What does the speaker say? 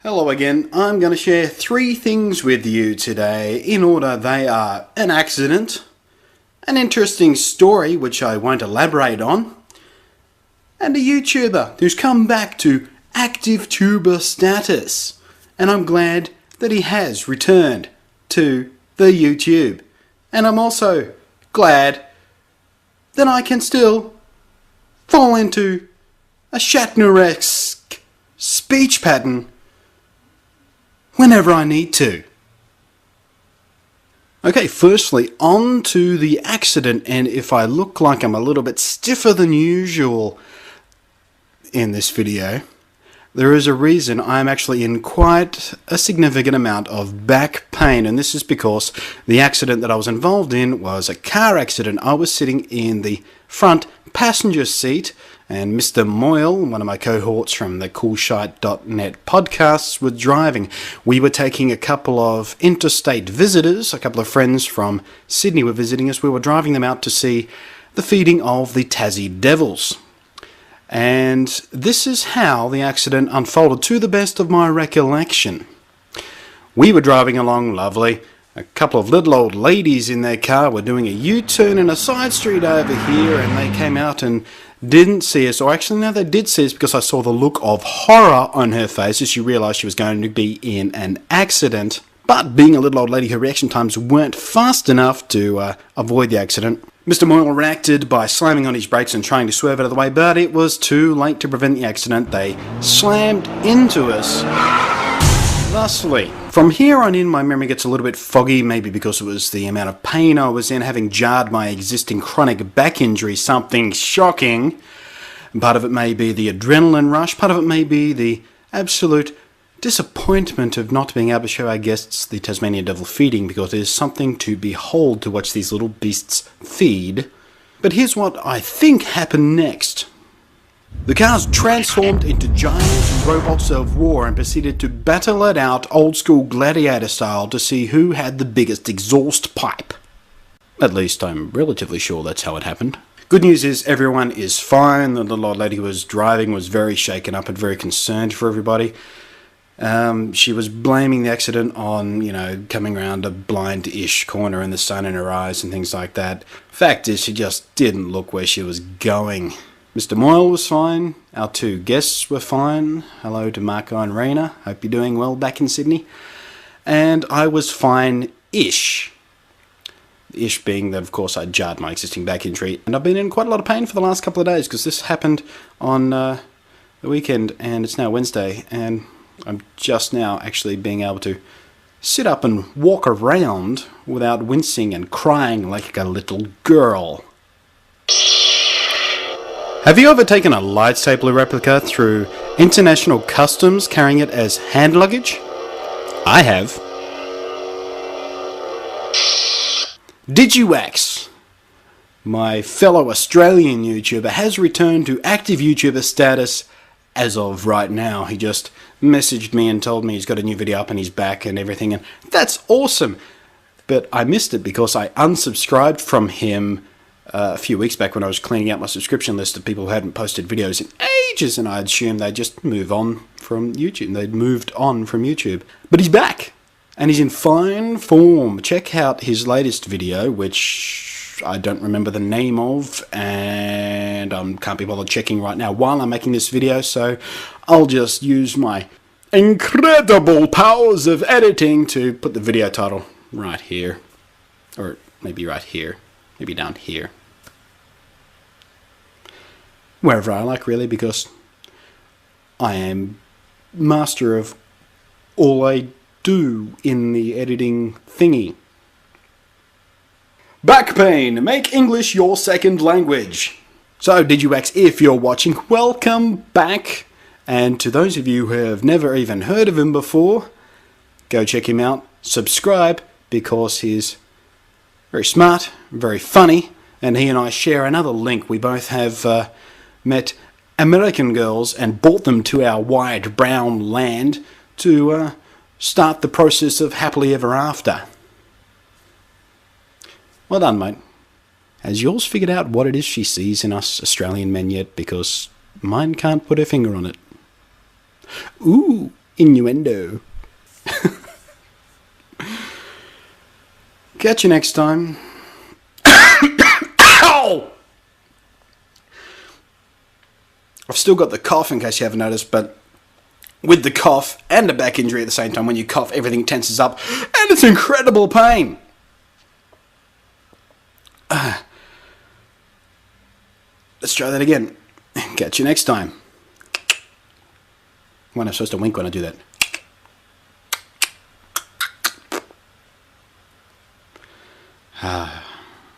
Hello again. I'm going to share 3 things with you today. In order, they are an accident, an interesting story which I won't elaborate on, and a YouTuber who's come back to active tuber status. And I'm glad that he has returned to the YouTube. And I'm also glad that I can still fall into a Shatner-esque speech pattern whenever I need to. Okay, firstly, on to the accident, and if I look like I'm a little bit stiffer than usual in this video, there is a reason. I'm actually in quite a significant amount of back pain, and this is because the accident that I was involved in was a car accident. I was sitting in the front passenger seat, and Mr. Moyle, one of my cohorts from the coolshite.net podcasts, was driving. We were taking a couple of interstate visitors, a couple of friends from Sydney were visiting us. We were driving them out to see the feeding of the Tassie Devils. And this is how the accident unfolded, to the best of my recollection. We were driving along lovely. A couple of little old ladies in their car were doing a U-turn in a side street over here, and they came out and didn't see us. Or actually, no, they did see us, because I saw the look of horror on her face as she realised she was going to be in an accident. But being a little old lady, her reaction times weren't fast enough to avoid the accident. Mr. Moyle reacted by slamming on his brakes and trying to swerve out of the way, but it was too late to prevent the accident. They slammed into us thusly. From here on in, my memory gets a little bit foggy, maybe because it was the amount of pain I was in, having jarred my existing chronic back injury, something shocking. Part of it may be the adrenaline rush, part of it may be the absolute disappointment of not being able to show our guests the Tasmanian devil feeding, because it is something to behold to watch these little beasts feed. But here's what I think happened next. The cars transformed into giant robots of war and proceeded to battle it out old school gladiator style to see who had the biggest exhaust pipe. At least I'm relatively sure that's how it happened. Good news is everyone is fine. The little old lady who was driving was very shaken up and very concerned for everybody. She was blaming the accident on, coming around a blind-ish corner and the sun in her eyes and things like that. Fact is, she just didn't look where she was going. Mr. Moyle was fine. Our 2 guests were fine. Hello to Marco and Raina. Hope you're doing well back in Sydney. And I was fine-ish. Ish being that, of course, I jarred my existing back injury. And I've been in quite a lot of pain for the last couple of days, because this happened on the weekend, and it's now Wednesday, and I'm just now actually being able to sit up and walk around without wincing and crying like a little girl. Have you ever taken a lightsaber replica through international customs carrying it as hand luggage? I have. Digiwax, my fellow Australian YouTuber, has returned to active YouTuber status as of right now. He just messaged me and told me he's got a new video up and he's back and everything, and that's awesome. But I missed it because I unsubscribed from him a few weeks back when I was cleaning out my subscription list of people who hadn't posted videos in ages, and I assumed they'd just move on from YouTube. They'd moved on from YouTube. But he's back, and he's in fine form. Check out his latest video, which I don't remember the name of, and I can't be bothered checking right now while I'm making this video, so I'll just use my incredible powers of editing to put the video title right here. Or maybe right here. Maybe down here. Wherever I like, really, because I am master of all I do in the editing thingy. Back pain. Make English your second language. So, Digiwax, if you're watching, welcome back. And to those of you who have never even heard of him before, go check him out. Subscribe, because he's very smart, very funny, and he and I share another link. We both have met American girls and brought them to our wide brown land to start the process of happily ever after. Well done, mate. Has yours figured out what it is she sees in us Australian men yet? Because mine can't put her finger on it. Ooh, Innuendo. Catch you next time. Ow! I've still got the cough in case you haven't noticed, but with the cough and a back injury at the same time, when you cough, everything tenses up, and it's incredible pain. Let's try that again. Catch you next time. When I'm supposed to wink when I do that. Ah.